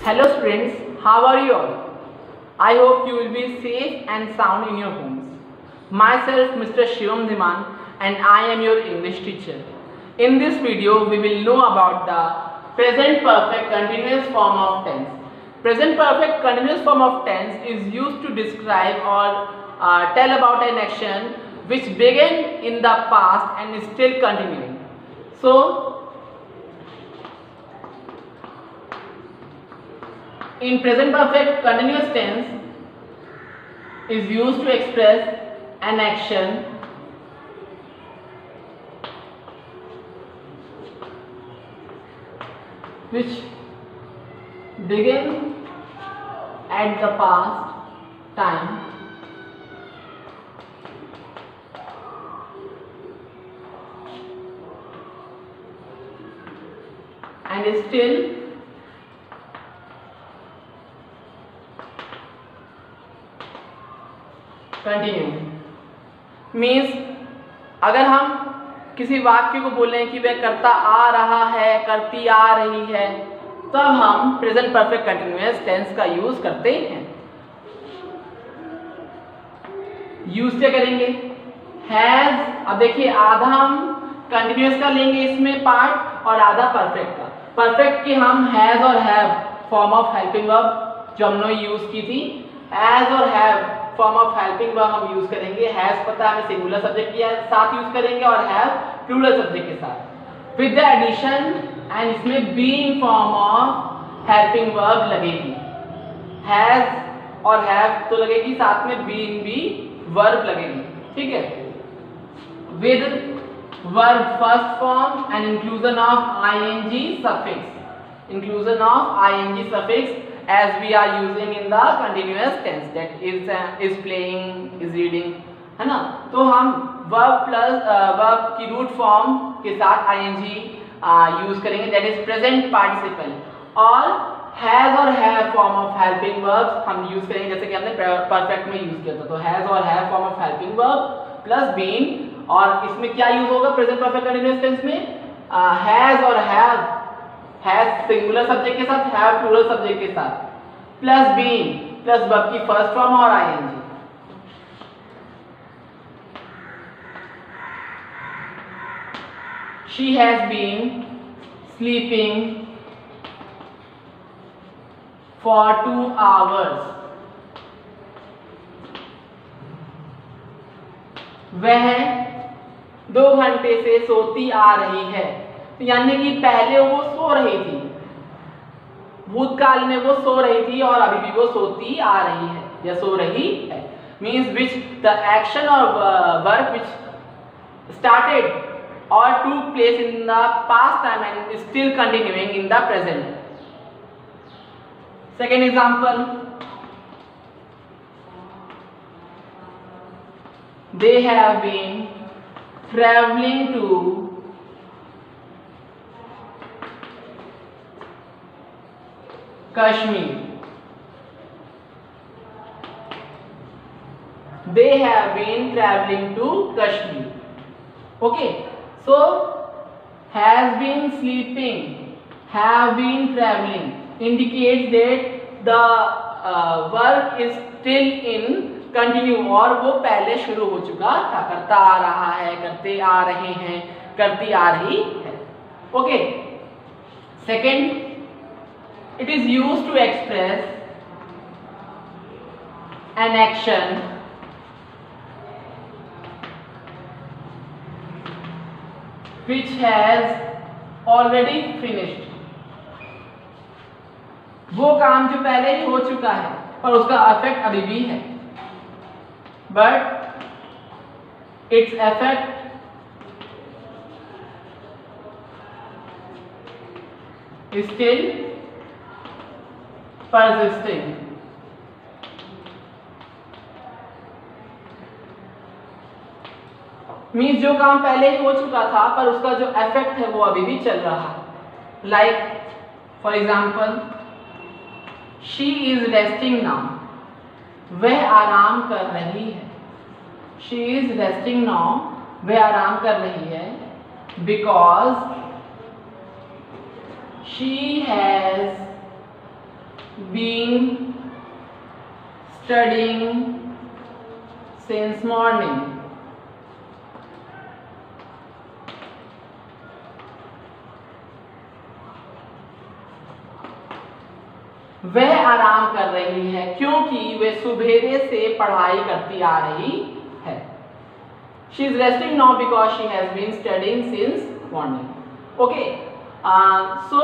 Hello students, how are you all? I hope you will be safe and sound in your homes. Myself Mr. Shivam Dhiman and I am your English teacher. In this video we will know about the present perfect continuous form of tense. Present perfect continuous form of tense is used to describe or tell about an action which began in the past and is still continuing. So in present perfect continuous tense is used to express an action which began at the past time and is still continue. Means अगर हम किसी वाक्य को बोलें कि वह करता आ रहा है, करती आ रही है, तब हम प्रेजेंट परफेक्ट कंटिन्यूअस टेंस का यूज करते हैं। यूज क्या करेंगे? हैज। अब देखिए आधा हम कंटिन्यूअस का लेंगे इसमें पार्ट और आधा परफेक्ट का। परफेक्ट की हम हैज और have form of helping verb जो हमने यूज की थी, हैज और have form of helping verb हम यूज करेंगे। हैज पता है हमें सिंगुलर सब्जेक्ट के साथ यूज करेंगे और हैव प्लूरल सब्जेक्ट के साथ विद द एडिशन एंड इसमें being form of helping verb लगेगी। हैज और हैव तो लगेगी, साथ में बीइंग भी वर्ब लगेगी, ठीक है। With verb first form and inclusion of ING suffix, inclusion of ING suffix as we are using in the continuous tense, that is playing, is reading, है ना। तो हम verb plus verb की root form के साथ ing use करेंगे, that is present participle। और has और have form of helping verbs हम यूज करेंगे जैसे कि हमने परफेक्ट में यूज किया था। तो has और have form of helping verb plus being, और इसमें क्या यूज होगा प्रेजेंट परफेक्ट कंटीन्यूअस टेंस में? has और have, हैज सिंगुलर सब्जेक्ट के साथ, हैव प्लूरल सब्जेक्ट के साथ, प्लस बीइंग प्लस वर्ब की फर्स्ट फॉर्म और ING. She has been sleeping for 2 hours। वह 2 घंटे से सोती आ रही है। यानी कि पहले वो सो रही थी, भूतकाल में वो सो रही थी और अभी भी वो सोती आ रही है या सो रही है। मीन्स विच द एक्शन और वर्क विच स्टार्टेड और took place in the past time and still continuing in the present. Second example, they have been travelling to Kashmir। They have been traveling to Kashmir। Okay, so has been sleeping, have been traveling indicates that the work is still in continue और वो पहले शुरू हो चुका था। करता आ रहा है, करते आ रहे हैं, करती आ रही है। Okay, second, it is used to express an action which has already finished। वो काम जो पहले ही हो चुका है और उसका इफेक्ट अभी भी है, but its effect is still persisting। Means जो काम पहले ही हो चुका था पर उसका जो इफेक्ट है वो अभी भी चल रहा है। Like for example, she is resting now, वह आराम कर रही है। शी इज रेस्टिंग नाउ, वह आराम कर रही है। Because she has been studying since morning. वह आराम कर रही है क्योंकि वे सुबेरे से पढ़ाई करती आ रही है. She is resting now because she has been studying since morning. Okay. So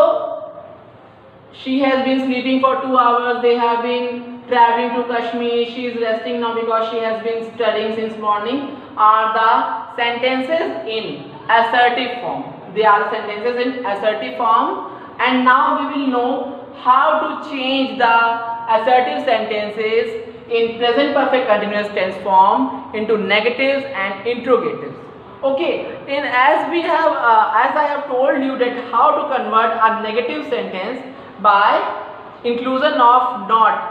she has been sleeping for 2 hours. They have been traveling to Kashmir. She is resting now because she has been studying since morning. Are the sentences in assertive form. They are the sentences in assertive form. And now we will know how to change the assertive sentences in present perfect continuous tense form into negatives and interrogatives. Okay, as I have told you that how to convert a negative sentence by inclusion of not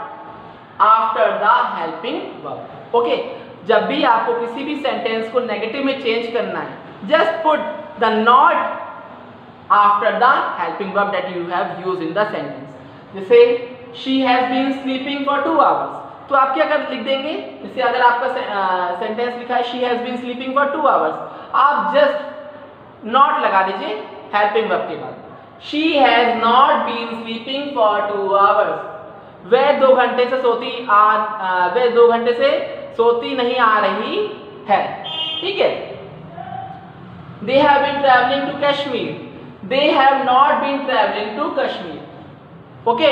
after the helping verb. Okay, जब भी आपको किसी भी sentence को negative में change करना है, just put the not after the helping verb that you have used in the sentence. जैसे she has been sleeping for 2 hours, तो आप क्या कर लिख देंगे? जैसे अगर आपका सेंटेंस लिखा है she has been sleeping for 2 hours, आप जस्ट not लगा दीजिए हेल्पिंग वर्ब के बाद. she has not been sleeping for 2 hours. वह 2 घंटे से सोती नहीं आ रही है. ठीक है. they have been traveling to Kashmir. they have not been traveling to Kashmir. Okay,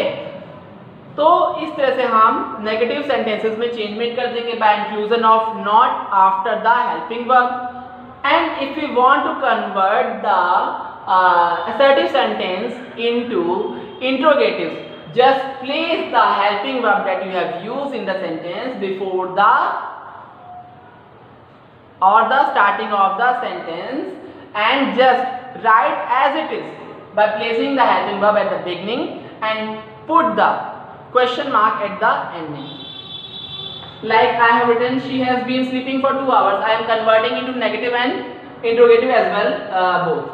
तो इस तरह से हम नेगेटिव सेंटेंसेस में चेंजमेंट कर देंगे by inclusion of not after the helping verb. And if you want to convert the assertive sentence into interrogatives, just place the helping verb that you have used in the sentence before the or the starting of the sentence and just write as it is by placing the helping verb at the beginning and put the question mark at the ending. Like I have written, she has been sleeping for 2 hours. I am converting into negative and interrogative as well, both.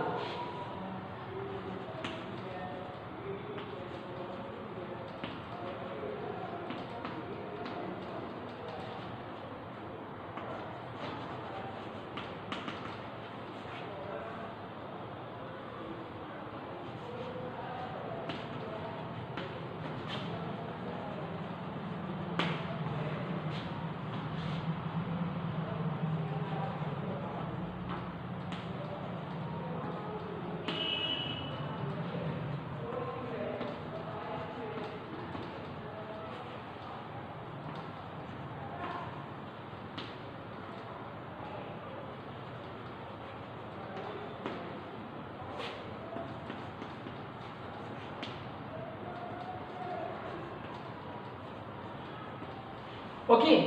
Okay,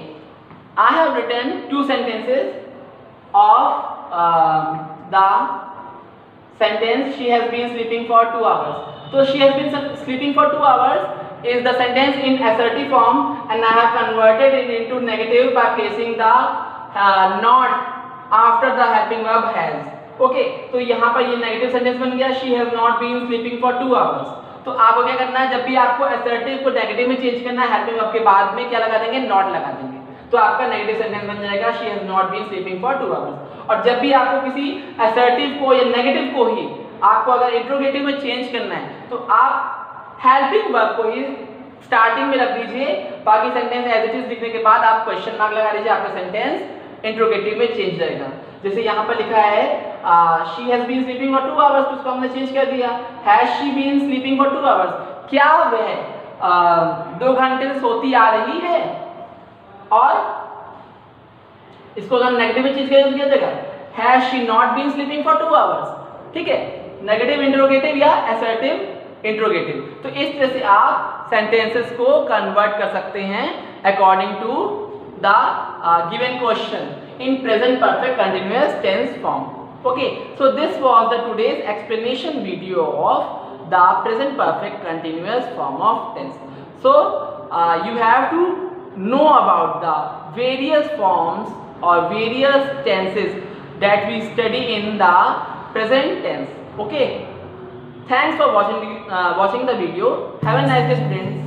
I have written 2 sentences of the sentence she has been sleeping for 2 hours. So she has been sleeping for 2 hours is the sentence in assertive form, and I have converted it into negative by placing the not after the helping verb has. Okay, तो यहाँ पर ये negative sentence बन गया. she has not been sleeping for 2 hours. तो आपको क्या करना है, जब भी आपको असर्टिव को नेगेटिव में चेंज करना है, हेल्पिंग वर्ब के बाद में क्या लगा देंगे, नॉट लगा देंगे. तो आपका नेगेटिव सेंटेंस बन जाएगा she has not been sleeping for 2 hours. और जब भी आपको किसी असर्टिव को या नेगेटिव को ही आपको अगर इंट्रोगेटिव में चेंज करना है, तो आप हेल्पिंग वर्ब को ही स्टार्टिंग में रख दीजिए. बाकी सेंटेंस एज इट इज लिखने के बाद आप क्वेश्चन मार्क लगा दीजिए. आपका सेंटेंस इंट्रोगेटिव में चेंज जाएगा. जैसे यहाँ पर लिखा है she has been sleeping for 2 hours, तो उसको हमने चेंज कर दिया has she been sleeping for 2 hours. क्या वह 2 घंटे से सोती आ रही है, और इसको अगर नेगेटिव में चेंज करें तो क्या जाएगा, has she not been sleeping for 2 hours. ठीक है, नेगेटिव इंट्रोगेटिव या असर्टिव इंट्रोगेटिव. तो इस तरह से आप सेंटेंसेस को कन्वर्ट कर सकते हैं according to the given question in present perfect continuous tense form. Okay, so this was the today's explanation video of the present perfect continuous form of tense. So you have to know about the various forms or various tenses that we study in the present tense. Okay, thanks for watching the video. Have a nice day students.